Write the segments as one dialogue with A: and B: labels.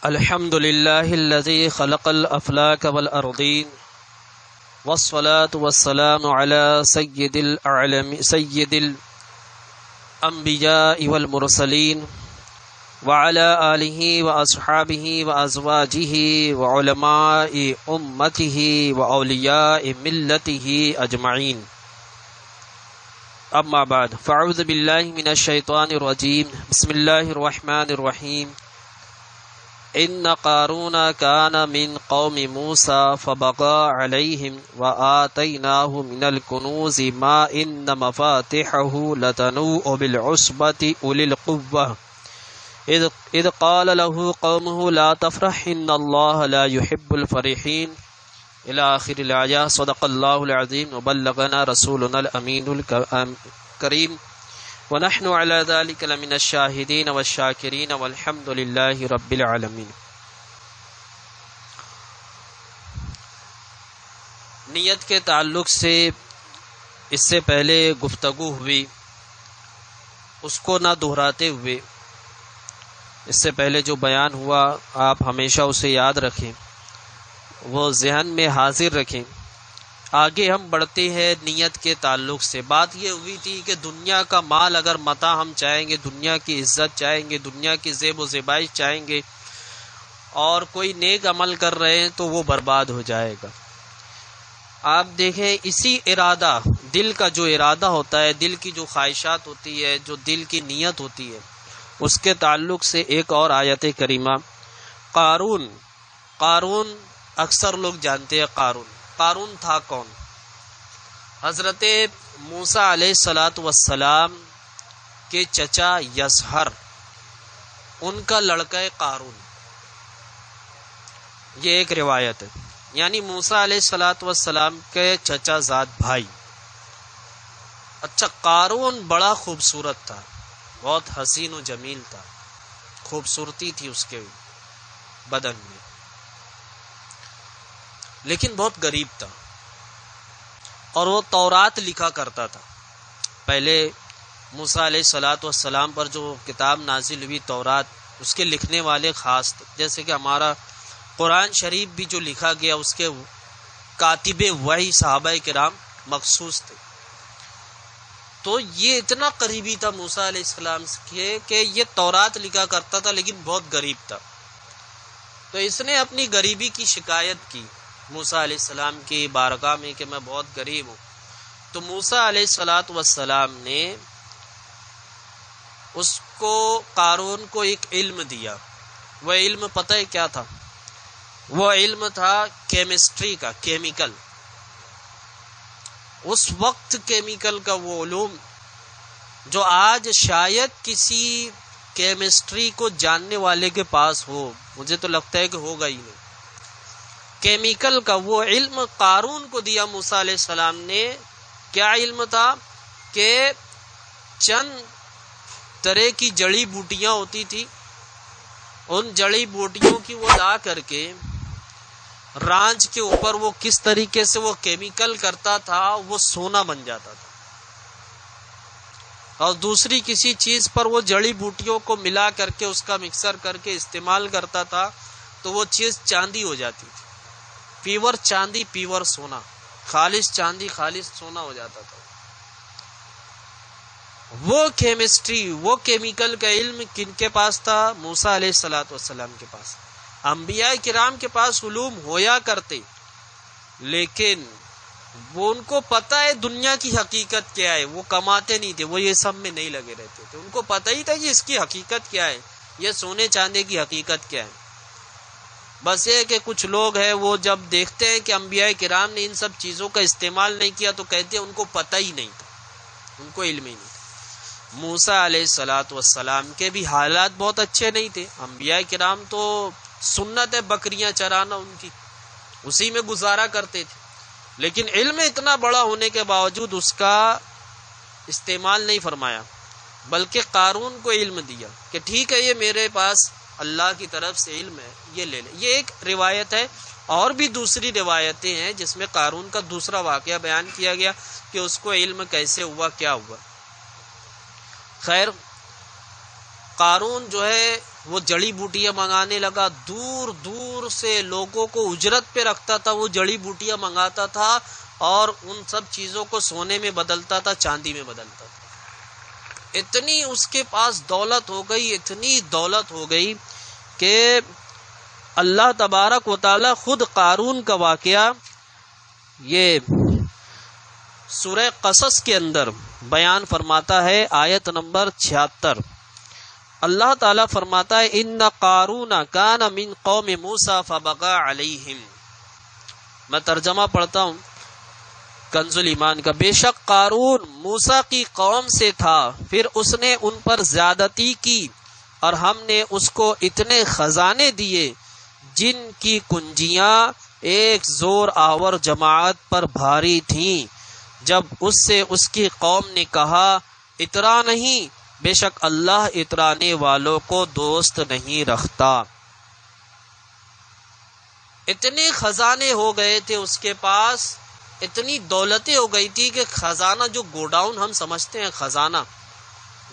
A: الحمد لله الذي خلق الأفلاك والأرضين والصلاة والسلام على سيد الأنبياء والمرسلين وعلى آله وأصحابه وأزواجه وعلماء أمته وأولياء ملته أجمعين. أما بعد فأعوذ بالله من الشيطان الرجيم. بسم الله الرحمن الرحيم. إن قارون كان من قوم موسى فبغى عليهم وآتيناه من الكنوز ما إن مفاتحه لتنوء بالعصبة أولي القوة إذ قال له قومه لا تفرح إن الله لا يحب الفرحين إلى آخر الآية. صدق الله العظيم وبلغنا رسولنا الأمين الكريم ونحن على ذلك لمن الشاهدين والشاكرين والحمد لله رب العالمين. نیت کے تعلق سے اس سے پہلے گفتگو ہوئی، اس کو نہ دہراتے ہوئے اس سے پہلے جو بیان ہوا آپ ہمیشہ اسے یاد رکھیں، وہ ذہن میں حاضر رکھیں. آگے ہم بڑھتے ہیں نیت کے تعلق سے. بات یہ ہوئی تھی کہ دنیا کا مال اگر متاع ہم چاہیں گے، دنیا کی عزت چاہیں گے، دنیا کی زیب و زیبائش چاہیں گے اور کوئی نیک عمل کر رہے ہیں تو وہ برباد ہو جائے گا. آپ دیکھیں اسی ارادہ، دل کا جو ارادہ ہوتا ہے، دل کی جو خواہشات ہوتی ہے، جو دل کی نیت ہوتی ہے، اس کے تعلق سے ایک اور آیت کریمہ. قارون اکثر لوگ جانتے ہیں. قارون تھا کون؟ حضرت موسیٰ علیہ السلام کے چچا یزہر، ان کا لڑکا قارون. یہ ایک روایت ہے، یعنی موسیٰ علیہ السلام کے چچا زاد بھائی. اچھا، قارون بڑا خوبصورت تھا، بہت حسین و جمیل تھا، خوبصورتی تھی اس کے بدن میں، لیکن بہت غریب تھا اور وہ تورات لکھا کرتا تھا. پہلے موسیٰ علیہ السلام پر جو کتاب نازل ہوئی تورات، اس کے لکھنے والے خاص تھے. جیسے کہ ہمارا قرآن شریف بھی جو لکھا گیا اس کے کاتب وحی صحابہ کرام مخصوص تھے. تو یہ اتنا قریبی تھا موسیٰ علیہ السلام سے کہ یہ تورات لکھا کرتا تھا لیکن بہت غریب تھا. تو اس نے اپنی غریبی کی شکایت کی موسیٰ علیہ السلام کی بارگاہ میں کہ میں بہت غریب ہوں. تو موسیٰ علیہ السلام نے اس کو، قارون کو ایک علم دیا. وہ علم پتہ ہے کیا تھا؟ وہ علم تھا کیمسٹری کا، کیمیکل. اس وقت کیمیکل کا وہ علوم جو آج شاید کسی کیمسٹری کو جاننے والے کے پاس ہو، مجھے تو لگتا ہے کہ ہوگا ہی نہیں. کیمیکل کا وہ علم قارون کو دیا موسیٰ علیہ السلام نے. کیا علم تھا؟ کہ چند طرح کی جڑی بوٹیاں ہوتی تھی، ان جڑی بوٹیوں کی وہ لا کر کے رانچ کے اوپر وہ کس طریقے سے وہ کیمیکل کرتا تھا، وہ سونا بن جاتا تھا. اور دوسری کسی چیز پر وہ جڑی بوٹیوں کو ملا کر کے اس کا مکسر کر کے استعمال کرتا تھا تو وہ چیز چاندی ہو جاتی تھی. پیور چاندی، پیور سونا، خالص چاندی، خالص سونا ہو جاتا تھا. وہ کیمسٹری، وہ کیمیکل کا علم کن کے پاس تھا؟ موسیٰ علیہ السلام کے پاس. انبیاء کرام کے پاس علوم ہویا کرتے، لیکن وہ ان کو پتہ ہے دنیا کی حقیقت کیا ہے. وہ کماتے نہیں تھے، وہ یہ سب میں نہیں لگے رہتے تھے. ان کو پتہ ہی تھا کہ اس کی حقیقت کیا ہے، یہ سونے چاندے کی حقیقت کیا ہے. بس یہ کہ کچھ لوگ ہیں وہ جب دیکھتے ہیں کہ انبیاء کرام نے ان سب چیزوں کا استعمال نہیں کیا تو کہتے ہیں ان کو پتہ ہی نہیں تھا، ان کو علم ہی نہیں تھا. موسیٰ علیہ السلام کے بھی حالات بہت اچھے نہیں تھے. انبیاء کرام تو سنت ہے بکریاں چرانا ان کی، اسی میں گزارا کرتے تھے. لیکن علم اتنا بڑا ہونے کے باوجود اس کا استعمال نہیں فرمایا، بلکہ قارون کو علم دیا کہ ٹھیک ہے یہ میرے پاس اللہ کی طرف سے علم ہے، یہ لے لے. یہ ایک روایت ہے. اور بھی دوسری روایتیں ہیں جس میں قارون کا دوسرا واقعہ بیان کیا گیا کہ اس کو علم کیسے ہوا، کیا ہوا. خیر، قارون جو ہے وہ جڑی بوٹیاں منگانے لگا، دور دور سے لوگوں کو اجرت پہ رکھتا تھا، وہ جڑی بوٹیاں منگاتا تھا اور ان سب چیزوں کو سونے میں بدلتا تھا، چاندی میں بدلتا تھا۔ اتنی اس کے پاس دولت ہو گئی، اتنی دولت ہو گئی کہ اللہ تبارک و تعالی خود قارون کا واقعہ یہ سورہ قصص کے اندر بیان فرماتا ہے، آیت نمبر 76۔ اللہ تعالیٰ فرماتا ہے ان قارون کان من قوم موسیٰ فبغى علیہم۔ میں ترجمہ پڑھتا ہوں کنز ایمان کا۔ بے شک قارون موسیٰ کی قوم سے تھا، پھر اس نے ان پر زیادتی کی اور ہم نے اس کو اتنے خزانے دیے جن کی کنجیاں ایک زور آور جماعت پر بھاری تھیں۔ جب اس سے اس کی قوم نے کہا اترا نہیں، بے شک اللہ اترانے والوں کو دوست نہیں رکھتا۔ اتنے خزانے ہو گئے تھے اس کے پاس، اتنی دولتیں ہو گئی تھی کہ خزانہ جو گوڈاؤن ہم سمجھتے ہیں، خزانہ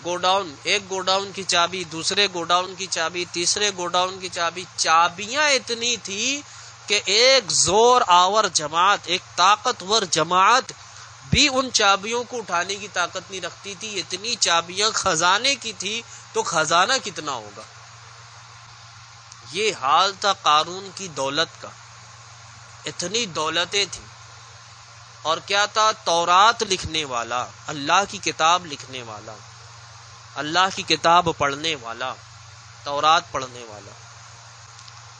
A: گوڈاؤن، ایک گوڈاؤن کی چابی، دوسرے گوڈاؤن کی چابی، تیسرے گوڈاؤن کی چابی، چابیاں اتنی تھی کہ ایک زور آور جماعت، ایک طاقتور جماعت بھی ان چابیوں کو اٹھانے کی طاقت نہیں رکھتی تھی۔ اتنی چابیاں خزانے کی تھی تو خزانہ کتنا ہوگا۔ یہ حال تھا قارون کی دولت کا، اتنی دولتیں تھیں۔ اور کیا تھا؟ تورات لکھنے والا، اللہ کی کتاب لکھنے والا، اللہ کی کتاب پڑھنے والا، تورات پڑھنے والا،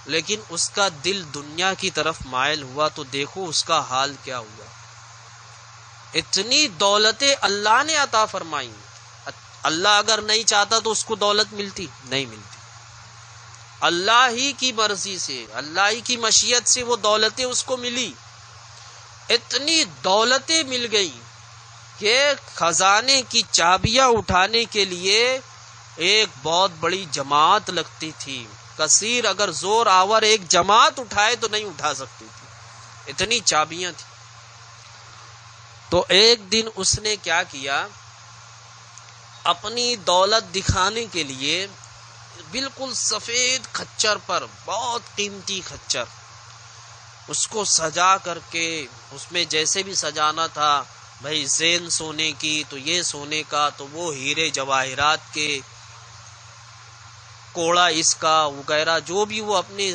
A: لیکن اس کا دل دنیا کی طرف مائل ہوا تو دیکھو اس کا حال کیا ہوا۔ اتنی دولتیں اللہ نے عطا فرمائی، اللہ اگر نہیں چاہتا تو اس کو دولت ملتی نہیں ملتی، اللہ ہی کی مرضی سے، اللہ ہی کی مشیت سے وہ دولتیں اس کو ملی۔ اتنی دولتیں مل گئی کہ خزانے کی چابیاں اٹھانے کے لیے ایک بہت بڑی جماعت لگتی تھی، کثیر اگر زور آور ایک جماعت اٹھائے تو نہیں اٹھا سکتی تھی، اتنی چابیاں تھیں۔ تو ایک دن اس نے کیا کیا، اپنی دولت دکھانے کے لیے بالکل سفید خچر پر، بہت قیمتی خچر، اس کو سجا کر کے، اس میں جیسے بھی سجانا تھا، بھائی زین سونے کی تو یہ سونے کا، تو وہ ہیرے جواہرات کے، کوڑا اس کا وغیرہ جو بھی وہ اپنی،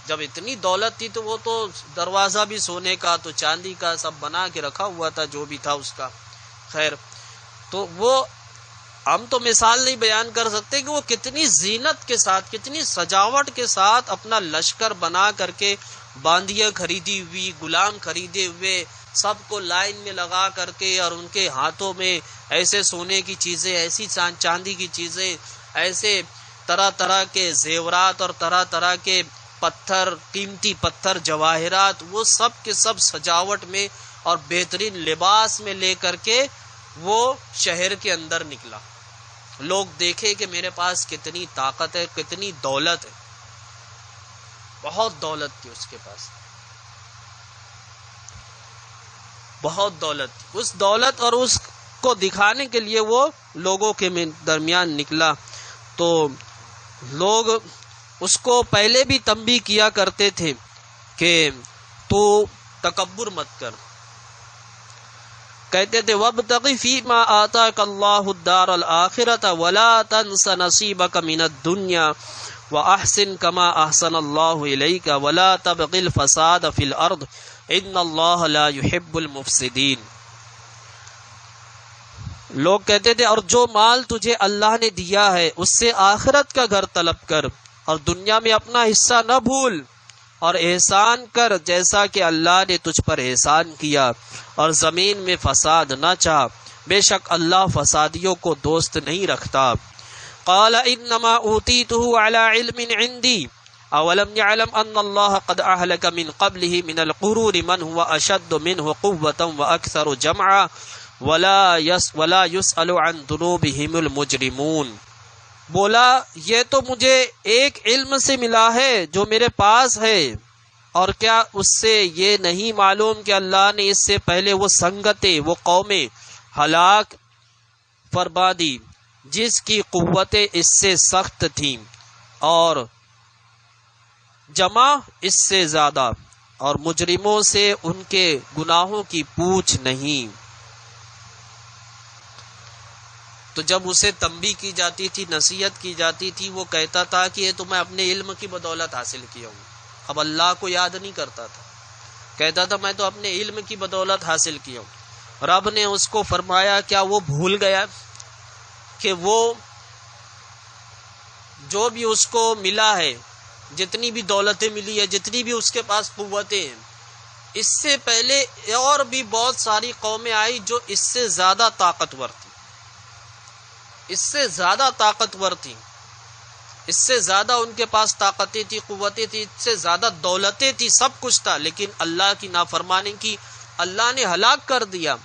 A: جب اتنی دولت تھی تو وہ تو دروازہ بھی سونے کا تو چاندی کا سب بنا کے رکھا ہوا تھا جو بھی تھا اس کا۔ خیر، تو وہ ہم تو مثال نہیں بیان کر سکتے کہ وہ کتنی زینت کے ساتھ، کتنی سجاوٹ کے ساتھ اپنا لشکر بنا کر کے، باندیاں خریدی ہوئی، غلام خریدے ہوئے، سب کو لائن میں لگا کر کے، اور ان کے ہاتھوں میں ایسے سونے کی چیزیں، ایسی چاندی کی چیزیں، ایسے طرح طرح کے زیورات اور طرح طرح کے پتھر، قیمتی پتھر، جواہرات، وہ سب کے سب سجاوٹ میں اور بہترین لباس میں لے کر کے وہ شہر کے اندر نکلا۔ لوگ دیکھے کہ میرے پاس کتنی طاقت ہے، کتنی دولت ہے، بہت دولت تھی اس کے پاس، بہت دولت تھی۔ اس دولت اور اس کو دکھانے کے لیے وہ لوگوں کے درمیان نکلا، تو لوگ اس کو پہلے بھی تنبیہ کیا کرتے تھے کہ تو تکبر مت کر، کہتے تھے وَابْتَغِ فِيمَا آتَاكَ اللَّهُ الدَّارَ الْآخِرَةَ وَلَا تَنْسَ نَصِيبَكَ مِنَ الدُّنْيَا وَأَحْسِنْ كَمَا أَحْسَنَ اللَّهُ إِلَيْكَ وَلَا تَبْغِ الْفَسَادَ فِي الْأَرْضِ إِنَّ اللَّهَ لَا يُحِبُّ الْمُفْسِدِينَ۔ لوگ کہتے تھے اور جو مال تجھے اللہ نے دیا ہے اس سے آخرت کا گھر طلب کر اور دنیا میں اپنا حصہ نہ بھول، اور احسان کر جیسا کہ اللہ نے تجھ پر احسان کیا، اور زمین میں فساد نہ چاہ، بے شک اللہ فسادیوں کو دوست نہیں رکھتا۔ قال انما اوتیته على علم عندي اولم يعلم ان الله قد اهلك من قبله من القرون من هو اشد منه قوة واكثر جمعا ولا يسأل عن ذنوبهم المجرمون۔ بولا یہ تو مجھے ایک علم سے ملا ہے جو میرے پاس ہے، اور کیا اس سے یہ نہیں معلوم کہ اللہ نے اس سے پہلے وہ سنگتیں، وہ قومیں ہلاک فرما دی جس کی قوتیں اس سے سخت تھیں، اور جمع اس سے زیادہ، اور مجرموں سے ان کے گناہوں کی پوچھ نہیں۔ تو جب اسے تنبیہ کی جاتی تھی، نصیحت کی جاتی تھی، وہ کہتا تھا کہ یہ تو میں اپنے علم کی بدولت حاصل کیا ہوں۔ اب اللہ کو یاد نہیں کرتا تھا، کہتا تھا میں تو اپنے علم کی بدولت حاصل کیا ہوں۔ رب نے اس کو فرمایا کیا وہ بھول گیا کہ وہ جو بھی اس کو ملا ہے، جتنی بھی دولتیں ملی ہے، جتنی بھی اس کے پاس قوتیں ہیں، اس سے پہلے اور بھی بہت ساری قومیں آئی جو اس سے زیادہ طاقتور تھی، اس سے زیادہ طاقتور تھی، اس سے زیادہ ان کے پاس طاقتیں تھی، قوتیں تھی، اس سے زیادہ دولتیں تھی، سب کچھ تھا، لیکن اللہ کی نافرمانی کی، اللہ نے ہلاک کر دیا۔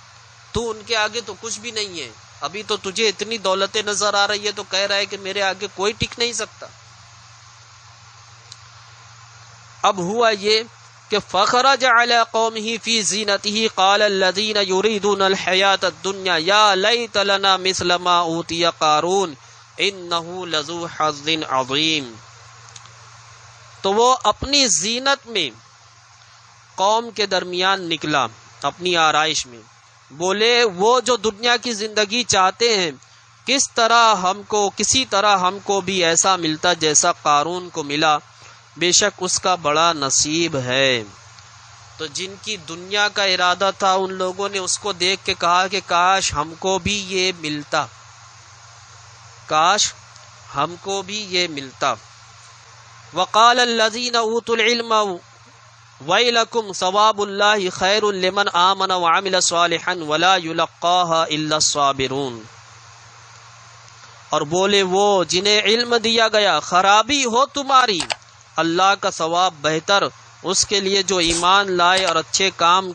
A: تو ان کے آگے تو کچھ بھی نہیں ہے۔ ابھی تو تجھے اتنی دولتیں نظر آ رہی ہے تو کہہ رہا ہے کہ میرے آگے کوئی ٹک نہیں سکتا۔ اب ہوا یہ کہ فخرج علی قومہ فی زینتہ قال الذین یریدون الحیاۃ الدنیا یا لیت لنا مثل ما اوتی قارون انہ لذو حظ عظیم۔ تو وہ اپنی زینت میں قوم کے درمیان نکلا، اپنی آرائش میں، بولے وہ جو دنیا کی زندگی چاہتے ہیں، کسی طرح ہم کو بھی ایسا ملتا جیسا قارون کو ملا، بے شک اس کا بڑا نصیب ہے۔ تو جن کی دنیا کا ارادہ تھا، ان لوگوں نے اس کو دیکھ کے کہا کہ کاش ہم کو بھی یہ ملتا، کاش ہم کو بھی یہ ملتا۔ وقال الذین اوتوا العلم ویلکم ثواب اللہ خیر لمن آمن وعمل صالحا ولا یلقاها الا الصابرون۔ اور بولے وہ جنہیں علم دیا گیا، خرابی ہو تمہاری، اللہ کا ثواب بہتر اس کے لیے جو ایمان لائے اور اچھے کام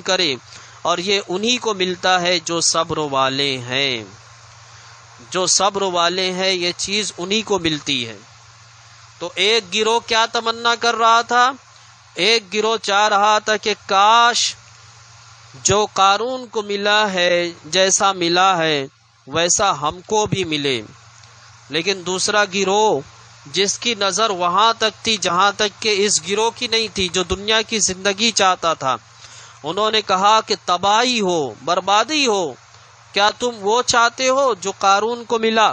A: کرے، اور یہ انہی کو ملتا ہے جو صبر والے ہیں، جو صبر والے ہیں یہ چیز انہی کو ملتی ہے۔ تو ایک گروہ کیا تمنا کر رہا تھا؟ ایک گروہ چاہ رہا تھا کہ کاش جو قارون کو ملا ہے، جیسا ملا ہے ویسا ہم کو بھی ملے۔ لیکن دوسرا گروہ جس کی نظر وہاں تک تھی جہاں تک کہ اس گروہ کی نہیں تھی، جو دنیا کی زندگی چاہتا تھا، انہوں نے کہا کہ تباہی ہو، بربادی ہو۔ کیا تم وہ چاہتے ہو جو قارون کو ملا؟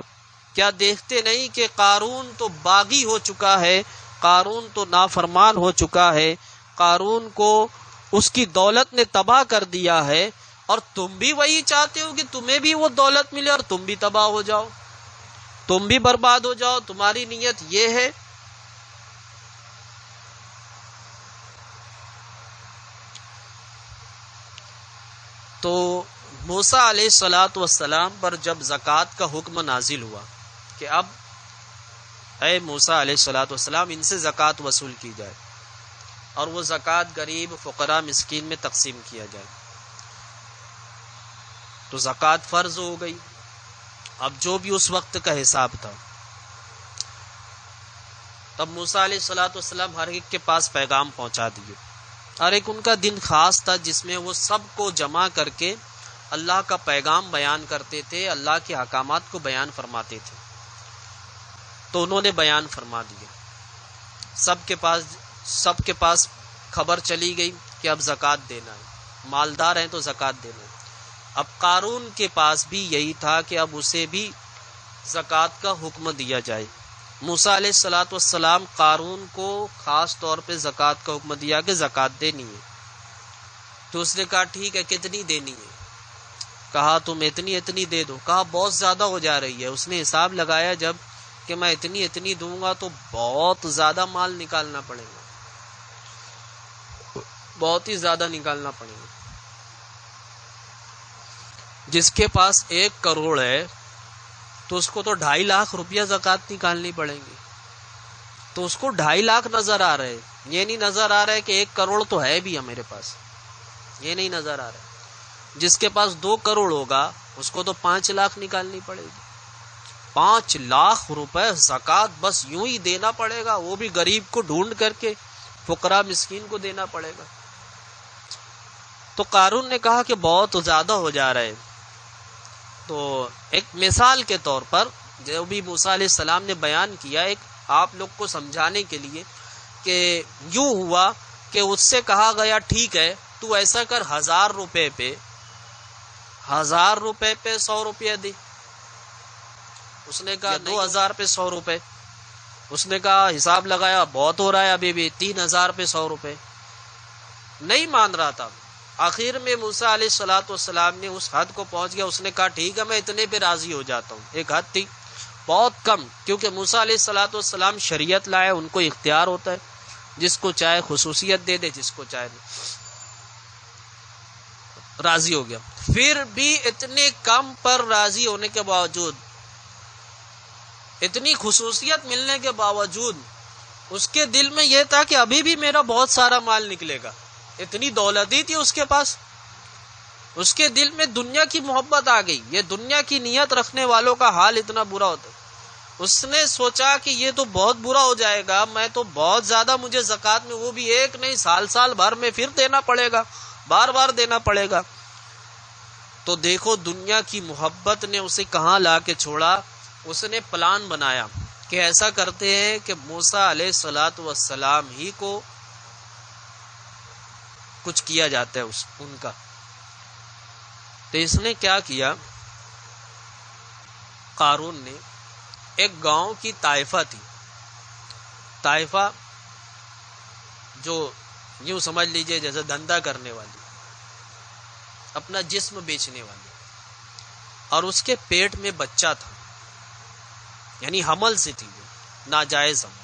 A: کیا دیکھتے نہیں کہ قارون تو باغی ہو چکا ہے، قارون تو نافرمان ہو چکا ہے، قارون کو اس کی دولت نے تباہ کر دیا ہے، اور تم بھی وہی چاہتے ہو کہ تمہیں بھی وہ دولت ملے اور تم بھی تباہ ہو جاؤ، تم بھی برباد ہو جاؤ، تمہاری نیت یہ ہے۔ تو موسیٰ علیہ السلام پر جب زکوٰۃ کا حکم نازل ہوا کہ اب اے موسیٰ علیہ السلام ان سے زکوٰۃ وصول کی جائے اور وہ زکوٰۃ غریب، فقراء، مسکین میں تقسیم کیا جائے، تو زکوٰۃ فرض ہو گئی۔ اب جو بھی اس وقت کا حساب تھا، تب موسیٰ علیہ السلام ہر ایک کے پاس پیغام پہنچا دیے۔ ہر ایک ان کا دن خاص تھا جس میں وہ سب کو جمع کر کے اللہ کا پیغام بیان کرتے تھے، اللہ کے احکامات کو بیان فرماتے تھے۔ تو انہوں نے بیان فرما دیا، سب کے پاس خبر چلی گئی کہ اب زکوٰۃ دینا ہے، مالدار ہیں تو زکوٰۃ دینا ہے۔ اب قارون کے پاس بھی یہی تھا کہ اب اسے بھی زکوٰۃ کا حکم دیا جائے۔ موسیٰ علیہ السلام قارون کو خاص طور پہ زکوٰۃ کا حکم دیا کہ زکوٰۃ دینی ہے۔ تو اس نے کہا ٹھیک ہے، کتنی دینی ہے؟ کہا تم اتنی دے دو۔ کہا بہت زیادہ ہو جا رہی ہے۔ اس نے حساب لگایا جب کہ میں اتنی دوں گا تو بہت زیادہ مال نکالنا پڑے گا، بہت ہی زیادہ نکالنا پڑے گا۔ جس کے پاس 1 کروڑ ہے تو اس کو تو 2.5 لاکھ روپیہ زکوٰۃ نکالنی پڑیں گی۔ تو اس کو 2.5 لاکھ نظر آ رہے، یہ نہیں نظر آ رہا ہے کہ 1 کروڑ تو ہے بھی میرے پاس، یہ نہیں نظر آ رہا ہے۔ جس کے پاس 2 کروڑ ہوگا اس کو تو 5 لاکھ نکالنی پڑے گی۔ 5 لاکھ روپے زکوٰۃ بس یوں ہی دینا پڑے گا، وہ بھی غریب کو ڈھونڈ کر کے، فقراء مسکین کو دینا پڑے گا۔ تو قارون نے کہا کہ بہت زیادہ ہو جا رہا ہے۔ تو ایک مثال کے طور پر جو بھی موسیٰ علیہ السلام نے بیان کیا، ایک آپ لوگ کو سمجھانے کے لیے کہ یوں ہوا کہ اس سے کہا گیا ٹھیک ہے تو ایسا کر 1000 روپے پہ 100 روپیہ دے. اس نے کہا 2000 پہ 100 روپے. اس نے کہا حساب لگایا بہت ہو رہا ہے ابھی بھی 3000 پہ 100 روپے. نہیں مان رہا تھا. آخر میں موسیٰ علیہ السلام نے اس حد کو پہنچ گیا. اس نے کہا ٹھیک ہے میں اتنے پہ راضی ہو جاتا ہوں. ایک حد تھی بہت کم، کیونکہ موسیٰ علیہ السلام شریعت لائے، ان کو اختیار ہوتا ہے، جس کو چاہے خصوصیت دے دے، جس کو چاہے نہیں. راضی ہو گیا. پھر بھی اتنے کم پر راضی ہونے کے باوجود، اتنی خصوصیت ملنے کے باوجود، اس کے دل میں یہ تھا کہ ابھی بھی میرا بہت سارا مال نکلے گا. اتنی دولت ہی تھی اس کے پاس. اس کے دل میں دنیا کی محبت آ گئی. یہ دنیا کی نیت رکھنے والوں کا حال اتنا برا ہوتا ہے. اس نے سوچا کہ یہ تو بہت برا ہو جائے گا، میں تو بہت زیادہ مجھے زکوٰۃ میں، وہ بھی ایک نہیں سال بھر میں پھر دینا پڑے گا، بار بار دینا پڑے گا. تو دیکھو دنیا کی محبت نے اسے کہاں لا کے چھوڑا. اس نے پلان بنایا کہ ایسا کرتے ہیں کہ موسیٰ علیہ السلام ہی کو کچھ کیا جاتا ہے ان کا. تو اس نے کیا کیا، قارون نے ایک گاؤں کی طائفہ تھی، طائفہ جو یوں سمجھ لیجئے جیسے دھندا کرنے والی، اپنا جسم بیچنے والی، اور اس کے پیٹ میں بچہ تھا، یعنی حمل سے تھی، وہ ناجائز حمل.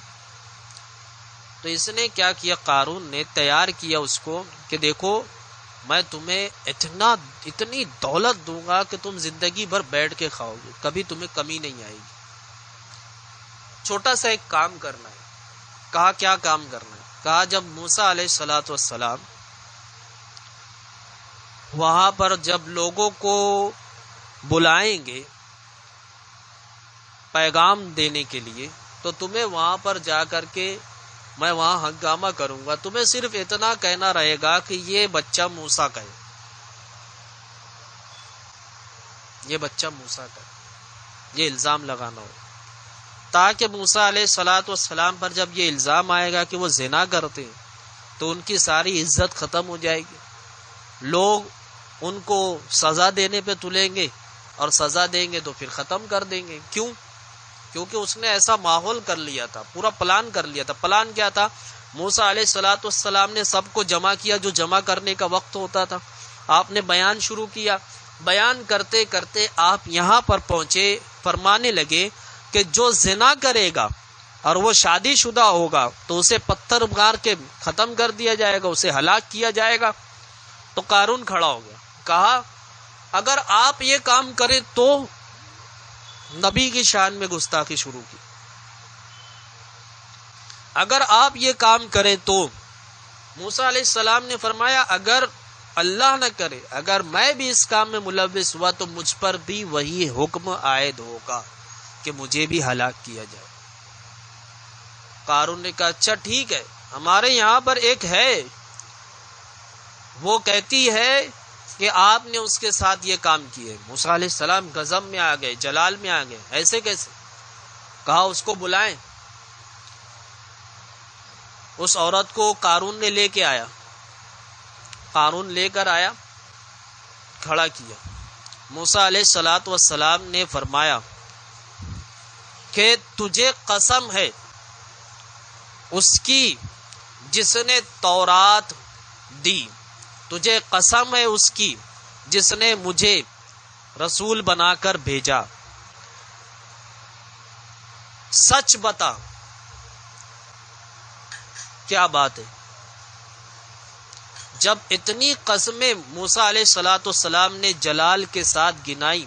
A: تو اس نے کیا کیا، قارون نے تیار کیا اس کو کہ دیکھو میں تمہیں اتنی دولت دوں گا کہ تم زندگی بھر بیٹھ کے کھاؤ گے، کبھی تمہیں کمی نہیں آئے گی. چھوٹا سا ایک کام کرنا ہے. کہا کیا کام کرنا ہے؟ کہا جب موسیٰ علیہ السلام وہاں پر جب لوگوں کو بلائیں گے پیغام دینے کے لیے، تو تمہیں وہاں پر جا کر کے میں وہاں ہنگامہ کروں گا. تمہیں صرف اتنا کہنا رہے گا کہ یہ بچہ موسیٰ کا ہے، یہ بچہ موسیٰ کا ہے، یہ الزام لگانا ہو، تاکہ موسیٰ علیہ السلام پر جب یہ الزام آئے گا کہ وہ زنا کرتے ہیں تو ان کی ساری عزت ختم ہو جائے گی. لوگ ان کو سزا دینے پہ تلیں گے، اور سزا دیں گے تو پھر ختم کر دیں گے. کیوں؟ کیونکہ اس نے ایسا ماحول کر لیا تھا، پورا پلان کر لیا تھا. پلان کیا تھا؟ موسیٰ علیہ السلام نے سب کو جمع کیا، جو جمع کرنے کا وقت ہوتا تھا. آپ نے بیان شروع کیا. بیان کرتے کرتے آپ یہاں پر پہنچے، فرمانے لگے کہ جو زنا کرے گا اور وہ شادی شدہ ہوگا تو اسے پتھر مار کے ختم کر دیا جائے گا، اسے ہلاک کیا جائے گا. تو قارون کھڑا ہو گیا. کہا اگر آپ یہ کام کریں تو نبی کی شان میں گستاخی شروع کی. اگر آپ یہ کام کریں تو موسیٰ علیہ السلام نے فرمایا اگر اللہ نہ کرے، اگر میں بھی اس کام میں ملوث ہوا تو مجھ پر بھی وہی حکم عائد ہوگا کہ مجھے بھی ہلاک کیا جائے. قارون نے کہا اچھا ٹھیک ہے، ہمارے یہاں پر ایک ہے، وہ کہتی ہے کہ آپ نے اس کے ساتھ یہ کام کیے. موسیٰ علیہ السلام غضب میں آ گئے، جلال میں آ گئے. ایسے کیسے؟ کہا اس کو بلائیں. اس عورت کو قارون نے لے کے آیا. قارون لے کر آیا، کھڑا کیا. موسیٰ علیہ السلام نے فرمایا کہ تجھے قسم ہے اس کی جس نے تورات دی، تجھے قسم ہے اس کی جس نے مجھے رسول بنا کر بھیجا، سچ بتا. کیا بات ہے؟ جب اتنی قسمیں موسیٰ علیہ السلام نے جلال کے ساتھ گنائی،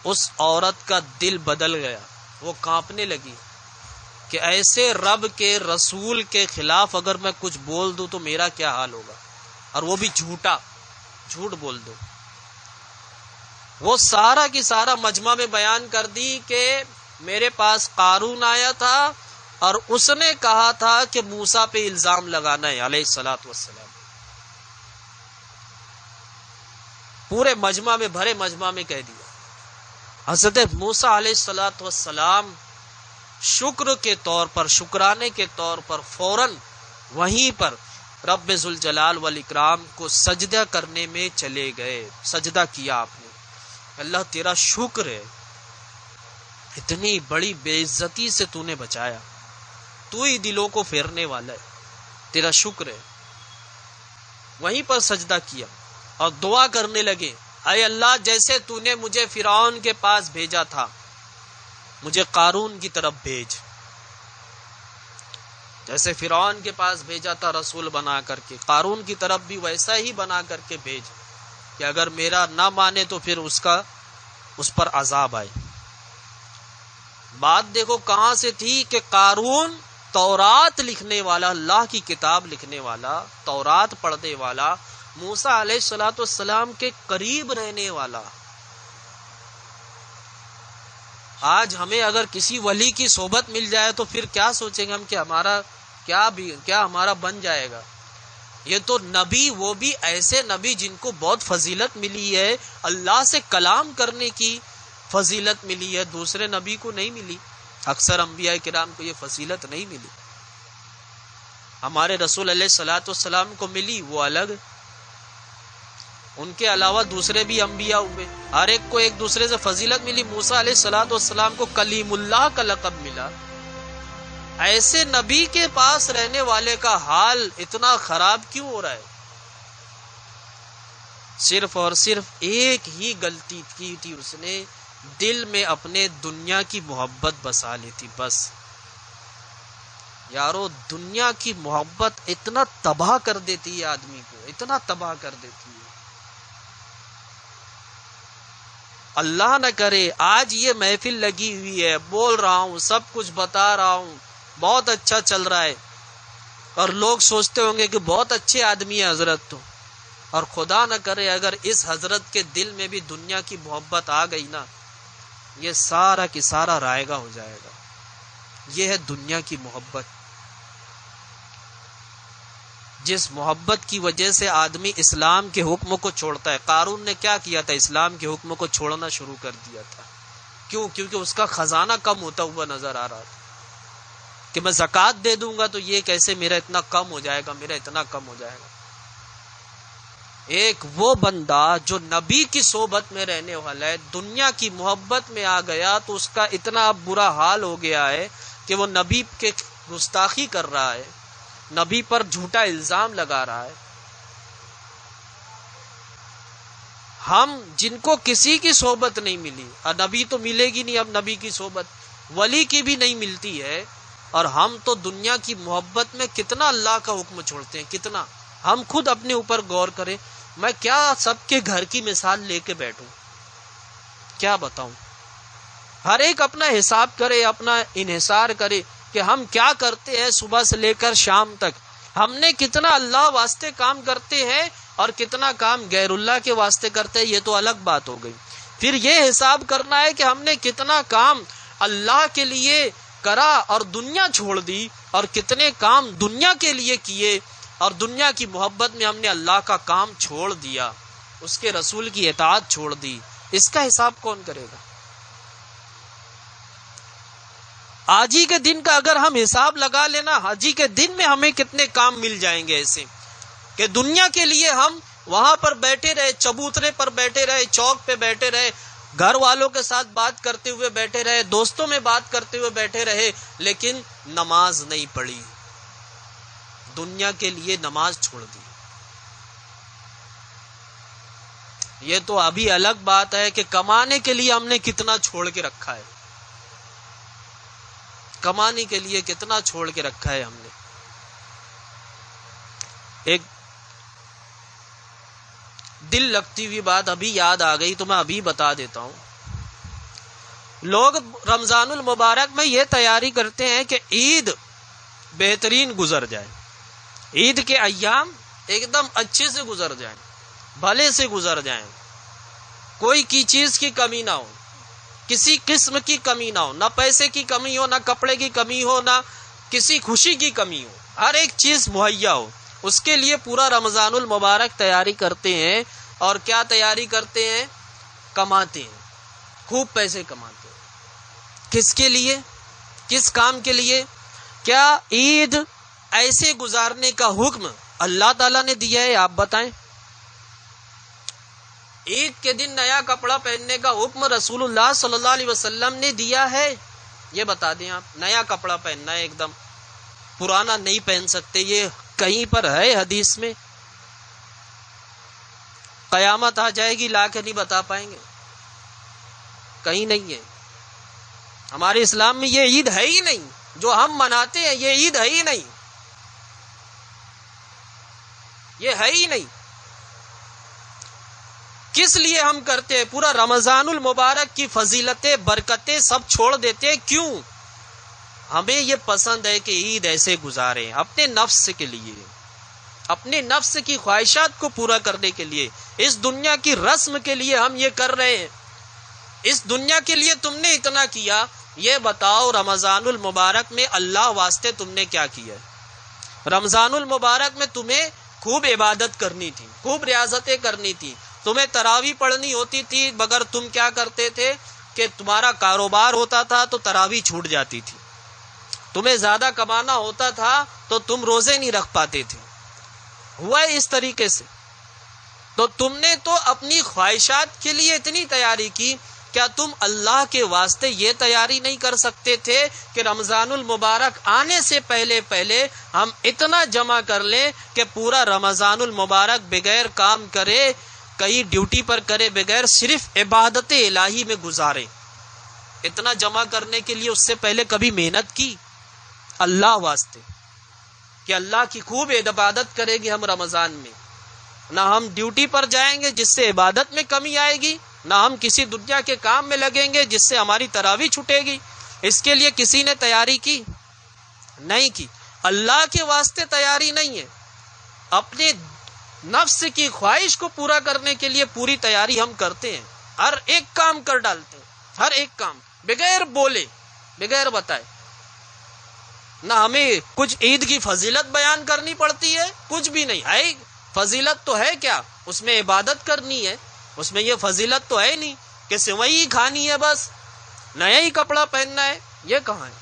A: اس عورت کا دل بدل گیا. وہ کانپنے لگی کہ ایسے رب کے رسول کے خلاف اگر میں کچھ بول دوں تو میرا کیا حال ہوگا، اور وہ بھی جھوٹ بول دو. وہ سارا کی سارا مجمع میں بیان کر دی کہ میرے پاس قارون آیا تھا اور اس نے کہا تھا کہ موسیٰ پہ الزام لگانا ہے علیہ السلام. پورے مجمع میں، بھرے مجمع میں کہہ دیا. حضرت موسیٰ علیہ السلام شکر کے طور پر، شکرانے کے طور پر فوراً وہیں پر رب ذوالجلال والاکرام کو سجدہ کرنے میں چلے گئے. سجدہ کیا آپ نے. اللہ تیرا شکر ہے، اتنی بڑی بے عزتی سے تو نے بچایا، تو ہی دلوں کو پھیرنے والا ہے، تیرا شکر ہے. وہیں پر سجدہ کیا اور دعا کرنے لگے، اے اللہ جیسے تو نے مجھے فرعون کے پاس بھیجا تھا مجھے قارون کی طرف بھیج. جیسے فرعون کے پاس بھیجا تھا رسول بنا کر کے، قارون کی طرف بھی ویسا ہی بنا کر کے بھیج کہ اگر میرا نہ مانے تو پھر اس پر عذاب آئے. بات دیکھو کہاں سے تھی کہ قارون تورات لکھنے والا، اللہ کی کتاب لکھنے والا، تورات پڑھنے والا، موسیٰ علیہ السلام کے قریب رہنے والا. آج ہمیں اگر کسی ولی کی صحبت مل جائے تو پھر کیا سوچیں گے ہم کہ ہمارا کیا ہمارا بن جائے گا. یہ تو نبی، وہ بھی ایسے نبی جن کو بہت فضیلت ملی ہے، اللہ سے کلام کرنے کی فضیلت ملی ہے، دوسرے نبی کو نہیں ملی. اکثر انبیاء کرام کو یہ فضیلت نہیں ملی. ہمارے رسول علیہ السلام کو ملی وہ الگ، ان کے علاوہ دوسرے بھی انبیاء ہوئے، ہر ایک کو ایک دوسرے سے فضیلت ملی. موسیٰ علیہ السلام کو کلیم اللہ کا لقب ملا. ایسے نبی کے پاس رہنے والے کا حال اتنا خراب کیوں ہو رہا ہے؟ صرف اور صرف ایک ہی غلطی کی تھی، اس نے دل میں اپنے دنیا کی محبت بسا لی تھی. بس یارو، دنیا کی محبت اتنا تباہ کر دیتی ہے آدمی کو، اتنا تباہ کر دیتی ہے. اللہ نہ کرے آج یہ محفل لگی ہوئی ہے، بول رہا ہوں، سب کچھ بتا رہا ہوں، بہت اچھا چل رہا ہے، اور لوگ سوچتے ہوں گے کہ بہت اچھے آدمی ہے حضرت تو، اور خدا نہ کرے اگر اس حضرت کے دل میں بھی دنیا کی محبت آ گئی نا، یہ سارا کی سارا رائگا ہو جائے گا. یہ ہے دنیا کی محبت، جس محبت کی وجہ سے آدمی اسلام کے حکم کو چھوڑتا ہے. قارون نے کیا کیا تھا؟ اسلام کے حکم کو چھوڑنا شروع کر دیا تھا. کیوں؟ کیونکہ اس کا خزانہ کم ہوتا ہوا نظر آ رہا تھا کہ میں زکوٰۃ دے دوں گا تو یہ کیسے میرا اتنا کم ہو جائے گا، میرا اتنا کم ہو جائے گا. ایک وہ بندہ جو نبی کی صحبت میں رہنے والا ہے، دنیا کی محبت میں آ گیا تو اس کا اتنا برا حال ہو گیا ہے کہ وہ نبی کے گستاخی کر رہا ہے، نبی پر جھوٹا الزام لگا رہا ہے. ہم جن کو کسی کی صحبت نہیں ملی، اور نبی تو ملے گی نہیں، اب نبی کی صحبت ولی کی بھی نہیں ملتی ہے، اور ہم تو دنیا کی محبت میں کتنا اللہ کا حکم چھوڑتے ہیں، کتنا. ہم خود اپنے اوپر غور کریں. میں کیا سب کے گھر کی مثال لے کے بیٹھوں، کیا بتاؤں؟ ہر ایک اپنا حساب کرے، اپنا انحصار کرے کہ ہم کیا کرتے ہیں صبح سے لے کر شام تک. ہم نے کتنا اللہ واسطے کام کرتے ہیں اور کتنا کام غیر اللہ کے واسطے کرتے ہیں، یہ تو الگ بات ہو گئی. پھر یہ حساب کرنا ہے کہ ہم نے کتنا کام اللہ کے لیے کرا اور دنیا چھوڑ دی، اور کتنے کام دنیا کے لیے کیے اور دنیا کی محبت میں ہم نے اللہ کا کام چھوڑ دیا، اس کے رسول کی اطاعت چھوڑ دی. اس کا حساب کون کرے گا؟ آج ہی کے دن کا اگر ہم حساب لگا لینا، آج ہی کے دن میں ہمیں کتنے کام مل جائیں گے ایسے کہ دنیا کے لیے ہم وہاں پر بیٹھے رہے، چبوترے پر بیٹھے رہے، چوک پہ بیٹھے رہے، گھر والوں کے ساتھ بات کرتے ہوئے بیٹھے رہے، دوستوں میں بات کرتے ہوئے بیٹھے رہے، لیکن نماز نہیں پڑھی، دنیا کے لیے نماز چھوڑ دی. یہ تو ابھی الگ بات ہے کہ کمانے کے لیے ہم نے کتنا چھوڑ کے رکھا ہے، کمانے کے لیے کتنا چھوڑ کے رکھا ہے ہم نے. ایک دل لگتی ہوئی بات ابھی یاد آ گئی تو میں ابھی بتا دیتا ہوں. لوگ رمضان المبارک میں یہ تیاری کرتے ہیں کہ عید بہترین گزر جائے، عید کے ایام ایک دم اچھے سے گزر جائیں، بھلے سے گزر جائیں، کوئی کی چیز کی کمی نہ ہو، کسی قسم کی کمی نہ ہو، نہ پیسے کی کمی ہو، نہ کپڑے کی کمی ہو، نہ کسی خوشی کی کمی ہو، ہر ایک چیز مہیا ہو. اس کے لیے پورا رمضان المبارک تیاری کرتے ہیں. اور کیا تیاری کرتے ہیں؟ کماتے ہیں، خوب پیسے کماتے ہو. کس کے لیے؟ کس کام کے لیے؟ کیا عید ایسے گزارنے کا حکم اللہ تعالیٰ نے دیا ہے؟ آپ بتائیں. عید کے دن نیا کپڑا پہننے کا حکم رسول اللہ صلی اللہ علیہ وسلم نے دیا ہے؟ یہ بتا دیں آپ. نیا کپڑا پہننا ہے، ایک دم پرانا نہیں پہن سکتے. یہ کہیں پر ہے حدیث میں؟ قیامت آ جائے گی لا کے نہیں بتا پائیں گے. کہیں نہیں ہے. ہمارے اسلام میں یہ عید ہے ہی نہیں. جو ہم مناتے ہیں یہ عید ہے ہی نہیں. یہ ہے ہی نہیں. کس لیے ہم کرتے ہیں؟ پورا رمضان المبارک کی فضیلتیں برکتیں سب چھوڑ دیتے ہیں. کیوں؟ ہمیں یہ پسند ہے کہ عید ایسے گزاریں اپنے نفس کے لیے، اپنے نفس کی خواہشات کو پورا کرنے کے لیے. اس دنیا کی رسم کے لیے ہم یہ کر رہے ہیں. اس دنیا کے لیے تم نے اتنا کیا، یہ بتاؤ رمضان المبارک میں اللہ واسطے تم نے کیا کیا ہے؟ رمضان المبارک میں تمہیں خوب عبادت کرنی تھی، خوب ریاضتیں کرنی تھی، تمہیں تراویح پڑھنی ہوتی تھی، مگر تم کیا کرتے تھے کہ تمہارا کاروبار ہوتا تھا تو تراویح چھوٹ جاتی تھی. تمہیں زیادہ کمانا ہوتا تھا تو تم روزے نہیں رکھ پاتے تھے. ہوا ہے اس طریقے سے. تو تم نے تو اپنی خواہشات کے لیے اتنی تیاری کی، کیا تم اللہ کے واسطے یہ تیاری نہیں کر سکتے تھے کہ رمضان المبارک آنے سے پہلے ہم اتنا جمع کر لیں کہ پورا رمضان المبارک بغیر کام کرے، کہیں ڈیوٹی پر کرے بغیر صرف عبادت الہی میں گزارے؟ اتنا جمع کرنے کے لیے اس سے پہلے کبھی محنت کی اللہ واسطے کہ اللہ کی خوب عبادت کرے گی ہم رمضان میں؟ نہ ہم ڈیوٹی پر جائیں گے جس سے عبادت میں کمی آئے گی، نہ ہم کسی دنیا کے کام میں لگیں گے جس سے ہماری تراویح چھٹے گی. اس کے لیے کسی نے تیاری کی؟ نہیں کی. اللہ کے واسطے تیاری نہیں ہے. اپنے نفس کی خواہش کو پورا کرنے کے لیے پوری تیاری ہم کرتے ہیں. ہر ایک کام کر ڈالتے ہیں، ہر ایک کام بغیر بولے، بغیر بتائے. نہ ہمیں کچھ عید کی فضیلت بیان کرنی پڑتی ہے، کچھ بھی نہیں ہے. فضیلت تو ہے کیا؟ اس میں عبادت کرنی ہے. اس میں یہ فضیلت تو ہے نہیں کہ سوئی کھانی ہے، بس نیا ہی کپڑا پہننا ہے. یہ کہاں ہے؟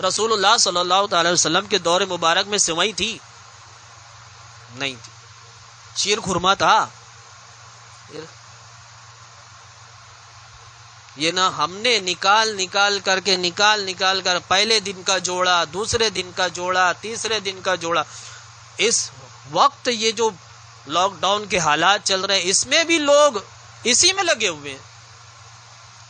A: رسول اللہ صلی اللہ تعالی وسلم کے دور مبارک میں سوئی تھی؟ نہیں تھی. شیر خورما تھا. یہ نہ ہم نے نکال کر پہلے دن کا جوڑا، دوسرے دن کا جوڑا، تیسرے دن کا جوڑا. اس وقت یہ جو لاک ڈاؤن کے حالات چل رہے ہیں اس میں بھی لوگ اسی میں لگے ہوئے ہیں.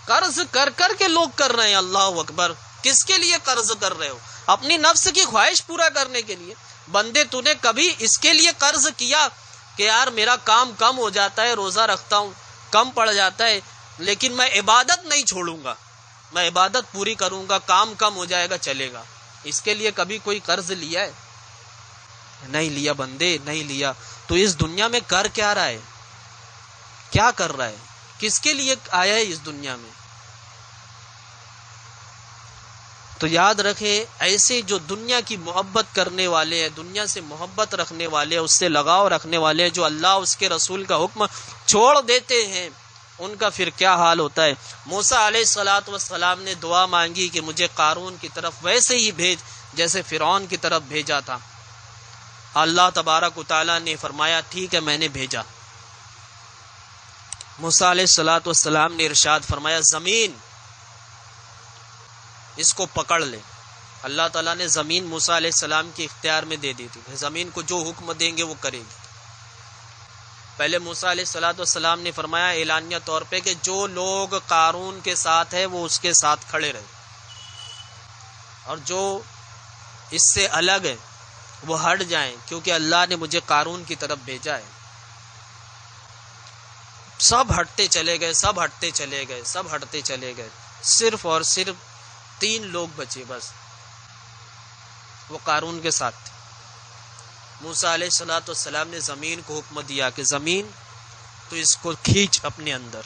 A: قرض کر کر کے لوگ کر رہے ہیں. اللہ اکبر. کس کے لیے قرض کر رہے ہو؟ اپنی نفس کی خواہش پورا کرنے کے لیے. بندے تو نے کبھی اس کے لیے قرض کیا کہ یار میرا کام کم ہو جاتا ہے، روزہ رکھتا ہوں، کم پڑ جاتا ہے، لیکن میں عبادت نہیں چھوڑوں گا، میں عبادت پوری کروں گا، کام کم ہو جائے گا چلے گا. اس کے لیے کبھی کوئی قرض لیا ہے؟ نہیں لیا بندے، نہیں لیا. تو اس دنیا میں کر کیا رہا ہے؟ کیا کر رہا ہے؟ کس کے لیے آیا ہے اس دنیا میں؟ تو یاد رکھیں، ایسے جو دنیا کی محبت کرنے والے ہیں، دنیا سے محبت رکھنے والے ہیں، اس سے لگاؤ رکھنے والے ہیں، جو اللہ اس کے رسول کا حکم چھوڑ دیتے ہیں، ان کا پھر کیا حال ہوتا ہے. موسیٰ علیہ الصلوۃ والسلام نے دعا مانگی کہ مجھے قارون کی طرف ویسے ہی بھیج جیسے فرعون کی طرف بھیجا تھا. اللہ تبارک و تعالیٰ نے فرمایا ٹھیک ہے میں نے بھیجا. موسیٰ علیہ الصلوۃ والسلام نے ارشاد فرمایا زمین اس کو پکڑ لے. اللہ تعالیٰ نے زمین موسیٰ علیہ السلام کے اختیار میں دے دی تھی. زمین کو جو حکم دیں گے وہ کرے گی. پہلے موسیٰ علیہ الصلوۃ والسلام نے فرمایا اعلانیہ طور پہ کہ جو لوگ قارون کے ساتھ ہے وہ اس کے ساتھ کھڑے رہے، اور جو اس سے الگ ہے وہ ہٹ جائیں، کیونکہ اللہ نے مجھے قارون کی طرف بھیجا ہے. سب ہٹتے چلے گئے. صرف اور صرف 3 لوگ بچے، بس وہ قارون کے ساتھ تھے. موسیٰ علیہ الصلوۃ والسلام نے زمین کو حکم دیا کہ زمین تو اس کو کھینچ اپنے اندر.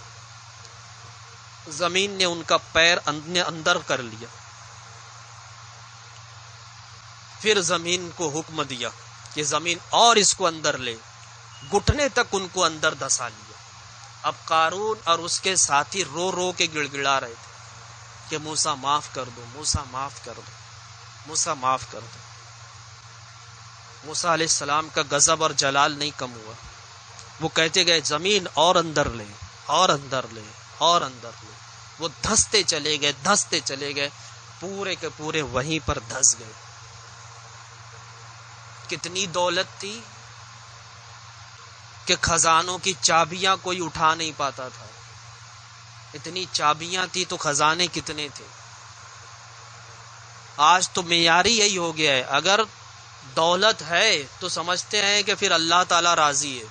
A: زمین نے ان کا پیر اندر کر لیا. پھر زمین کو حکم دیا کہ زمین اور اس کو اندر لے. گھٹنے تک ان کو اندر دھسا لیا. اب قارون اور اس کے ساتھی رو رو کے گڑ گڑا رہے تھے کہ موسیٰ معاف کر دو، موسیٰ معاف کر دو، موسیٰ معاف کر دو۔ موسیٰ علیہ السلام کا غضب اور جلال نہیں کم ہوا، وہ کہتے گئے زمین اور اندر لے، اور اندر لے، اور اندر لے۔ وہ دھستے چلے گئے، دھستے چلے گئے، پورے کے پورے وہیں پر دھس گئے۔ کتنی دولت تھی کہ خزانوں کی چابیاں کوئی اٹھا نہیں پاتا تھا، اتنی چابیاں تھی تو خزانے کتنے تھے۔ آج تو معیاری یہی ہو گیا ہے، اگر دولت ہے تو سمجھتے ہیں کہ پھر اللہ تعالیٰ راضی ہے۔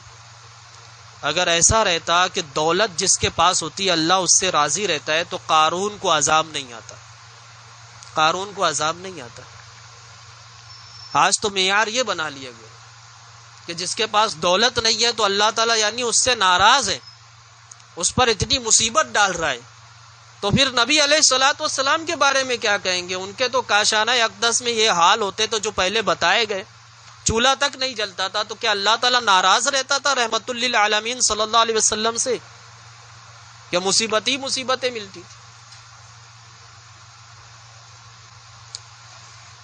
A: اگر ایسا رہتا کہ دولت جس کے پاس ہوتی ہے اللہ اس سے راضی رہتا ہے تو قارون کو عذاب نہیں آتا، قارون کو عذاب نہیں آتا۔ آج تو معیار یہ بنا لیا گیا کہ جس کے پاس دولت نہیں ہے تو اللہ تعالیٰ یعنی اس سے ناراض ہے، اس پر اتنی مصیبت ڈال رہا ہے، تو پھر نبی علیہ الصلوۃ والسلام کے بارے میں کیا کہیں گے؟ ان کے تو کاشانہ اقدس میں یہ حال ہوتے تو جو پہلے بتائے گئے، چولہا تک نہیں جلتا تھا، تو کیا اللہ تعالیٰ ناراض رہتا تھا رحمت للعالمین صلی اللہ علیہ وسلم سے؟ کہ مصیبت ہی مصیبتیں ملتی تھی۔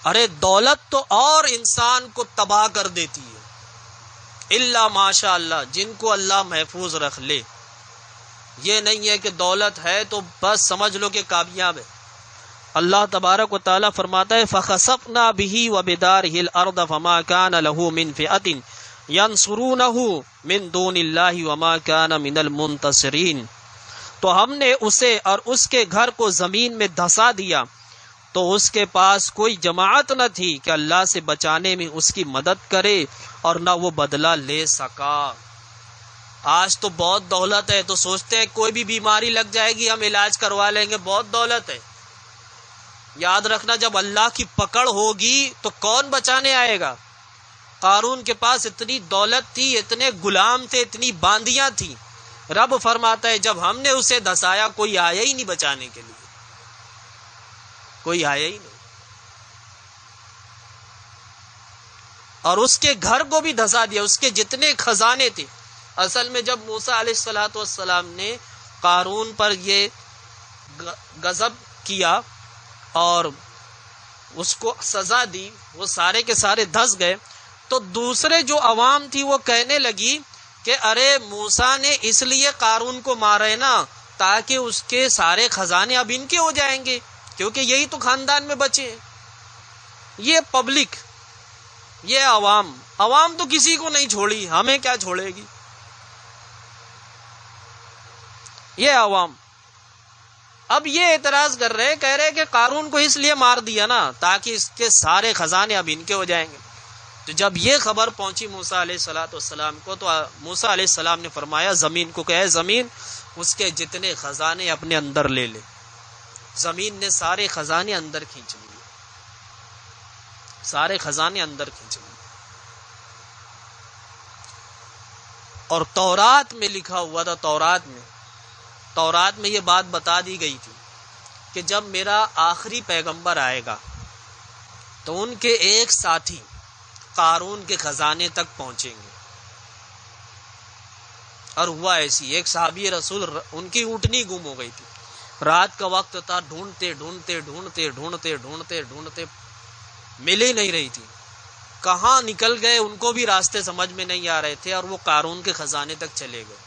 A: ارے دولت تو اور انسان کو تباہ کر دیتی ہے، الا ماشاء اللہ، جن کو اللہ محفوظ رکھ لے۔ یہ نہیں ہے کہ دولت ہے تو بس سمجھ لو کہ کامیاب ہے۔ اللہ تبارک و تعالیٰ فرماتا ہے فَخَسَفْنَا بِهِ وَبِدَارِهِ الْأَرْضَ فَمَا كَانَ لَهُ مِنْ فِئَةٍ يَنْصُرُونَهُ مِنْ دُونِ اللَّهِ وَمَا كَانَ مِنَ الْمُنْتَصِرِينَ، تو ہم نے اسے اور اس کے گھر کو زمین میں دھسا دیا تو اس کے پاس کوئی جماعت نہ تھی کہ اللہ سے بچانے میں اس کی مدد کرے، اور نہ وہ بدلہ لے سکا۔ آج تو بہت دولت ہے تو سوچتے ہیں کوئی بھی بیماری لگ جائے گی ہم علاج کروا لیں گے، بہت دولت ہے۔ یاد رکھنا جب اللہ کی پکڑ ہوگی تو کون بچانے آئے گا؟ قارون کے پاس اتنی دولت تھی، اتنے غلام تھے، اتنی باندیاں تھیں، رب فرماتا ہے جب ہم نے اسے دھسایا کوئی آیا ہی نہیں بچانے کے لیے، کوئی آیا ہی نہیں۔ اور اس کے گھر کو بھی دھسا دیا، اس کے جتنے خزانے تھے۔ اصل میں جب موسیٰ علیہ الصلوۃ والسلام نے قارون پر یہ غضب کیا اور اس کو سزا دی، وہ سارے کے سارے دھس گئے، تو دوسرے جو عوام تھی وہ کہنے لگی کہ ارے موسیٰ نے اس لیے قارون کو مارے نا تاکہ اس کے سارے خزانے اب ان کے ہو جائیں گے، کیونکہ یہی تو خاندان میں بچے ہیں۔ یہ پبلک، یہ عوام تو کسی کو نہیں چھوڑی، ہمیں کیا چھوڑے گی؟ یہ عوام اب یہ اعتراض کر رہے، کہہ رہے کہ قارون کو اس لیے مار دیا نا تاکہ اس کے سارے خزانے اب ان کے ہو جائیں گے۔ تو جب یہ خبر پہنچی موسیٰ علیہ الصلوۃ والسلام کو تو موسیٰ علیہ السلام نے فرمایا زمین کو کہ اے زمین اس کے جتنے خزانے اپنے اندر لے لے۔ زمین نے سارے خزانے اندر کھینچ لیے، سارے خزانے اندر کھینچ لیے۔ اور تورات میں لکھا ہوا تھا، تورات میں یہ بات بتا دی گئی تھی کہ جب میرا آخری پیغمبر آئے گا تو ان کے ایک ساتھی قارون کے خزانے تک پہنچیں گے۔ اور ہوا ایسی، ایک صحابی رسول ان کی اونٹنی گم ہو گئی تھی، رات کا وقت تھا، ڈھونڈتے ڈھونڈتے ڈھونڈتے ڈھونڈتے ڈھونڈتے ڈھونڈتے مل ہی نہیں رہی تھی، کہاں نکل گئے ان کو بھی راستے سمجھ میں نہیں آ رہے تھے، اور وہ قارون کے خزانے تک چلے گئے۔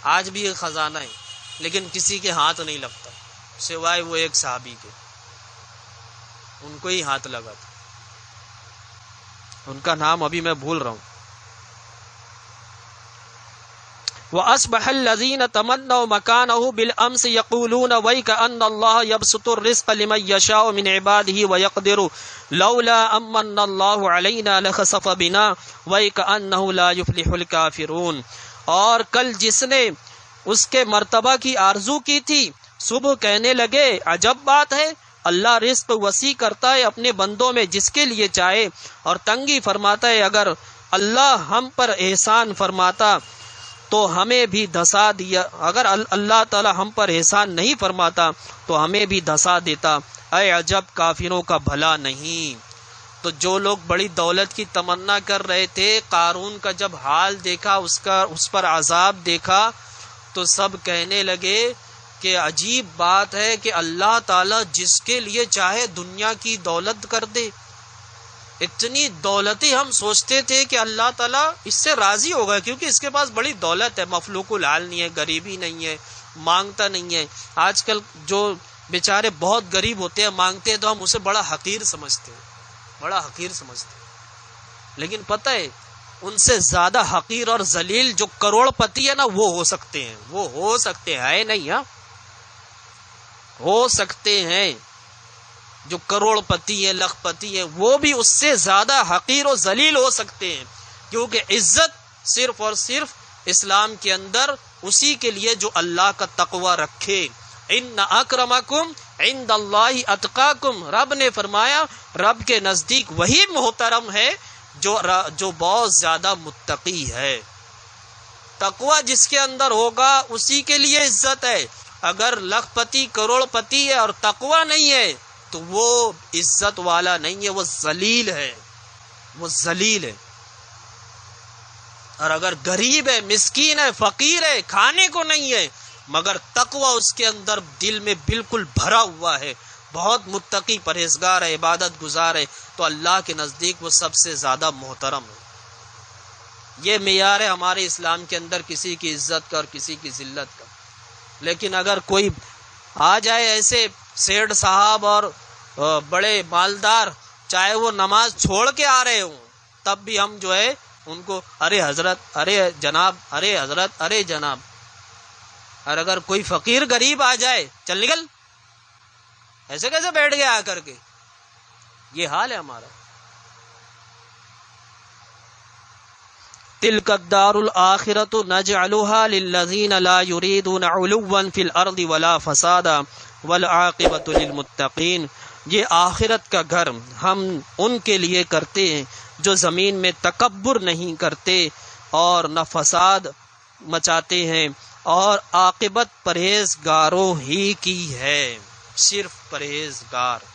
A: آج بھی ایک خزانہ ہے لیکن کسی کے ہاتھ نہیں لگتا سوائے وہ ایک صحابی کے، ان کو ہی ہاتھ لگا تھا، ان کا نام ابھی میں بھول رہا ہوں۔ وَأَصْبَحَ الَّذِينَ تَمَنَّوْا مَكَانَهُ بِالْأَمْسِ يَقُولُونَ وَيْكَأَنَّ اللَّهَ يَبْسُطُ الرِّزْقَ لِمَن يَشَاءُ مِنْ عِبَادِهِ وَيَقْدِرُ لَوْلَا أَمَّنَّ اللَّهُ عَلَيْنَا لَخَسَفَ بِنَا وَيْكَأَنَّهُ لَا يُفْلِحُ الْكَافِرُونَ۔ اور کل جس نے اس کے مرتبہ کی آرزو کی تھی صبح کہنے لگے عجب بات ہے، اللہ رزق وسیع کرتا ہے اپنے بندوں میں جس کے لیے چاہے اور تنگی فرماتا ہے۔ اگر اللہ ہم پر احسان فرماتا تو ہمیں بھی دھسا دیا، اگر اللہ تعالی ہم پر احسان نہیں فرماتا تو ہمیں بھی دھسا دیتا، اے عجب کافروں کا بھلا نہیں۔ تو جو لوگ بڑی دولت کی تمنا کر رہے تھے، قارون کا جب حال دیکھا، اس پر عذاب دیکھا، تو سب کہنے لگے کہ عجیب بات ہے کہ اللہ تعالیٰ جس کے لیے چاہے دنیا کی دولت کر دے. اتنی دولتی ہم سوچتے تھے کہ اللہ تعالیٰ اس سے راضی ہوگا کیونکہ اس کے پاس بڑی دولت ہے، مفلوق الحال نہیں ہے، غریبی نہیں ہے، مانگتا نہیں ہے. آج کل جو بیچارے بہت غریب ہوتے ہیں مانگتے ہیں تو ہم اسے بڑا حقیر سمجھتے ہیں، بڑا حقیر سمجھتے ہیں. لیکن پتہ ہے ان سے زیادہ حقیر اور ذلیل جو کروڑ پتی ہے نا وہ ہو سکتے ہیں، وہ ہو سکتے ہیں، نہیں ہاں ہو سکتے ہیں. جو کروڑ پتی ہے، لاکھ پتی ہے، وہ بھی اس سے زیادہ حقیر و ذلیل ہو سکتے ہیں، کیونکھ عزت صرف اور صرف اسلام کے اندر اسی کے لیے جو اللہ کا تقوی رکھے. ان اکرمکم عند اللہ اتقاکم، رب نے فرمایا رب کے نزدیک وہی محترم ہے جو بہت زیادہ متقی ہے. تقوی جس کے اندر ہوگا اسی کے لیے عزت ہے. اگر لاکھ پتی کروڑ پتی ہے اور تقوی نہیں ہے تو وہ عزت والا نہیں ہے، وہ ذلیل ہے، وہ ذلیل ہے. اور اگر غریب ہے، مسکین ہے، فقیر ہے، کھانے کو نہیں ہے مگر تقوی اس کے اندر دل میں بالکل بھرا ہوا ہے، بہت متقی پرہیزگار ہے، عبادت گزار ہے، تو اللہ کے نزدیک وہ سب سے زیادہ محترم ہے. یہ معیار ہے ہمارے اسلام کے اندر کسی کی عزت کا اور کسی کی ذلت کا. لیکن اگر کوئی آ جائے ایسے سیٹھ صاحب اور بڑے مالدار، چاہے وہ نماز چھوڑ کے آ رہے ہوں، تب بھی ہم جو ہے ان کو ارے حضرت، ارے جناب، ارے حضرت، ارے جناب. اور اگر کوئی فقیر غریب آ جائے، چل نکل، ایسے کیسے بیٹھ گیا آ کر کے. یہ حال ہے ہمارا. تلک الدار الآخرۃ نجعلها للذین لا یریدون علوا فی الارض ولا فسادا والعاقبۃ للمتقین. یہ آخرت کا گھر ہم ان کے لیے کرتے ہیں جو زمین میں تکبر نہیں کرتے اور نہ فساد مچاتے ہیں، اور عاقبت پرہیزگاروں ہی کی ہے، صرف پرہیزگار.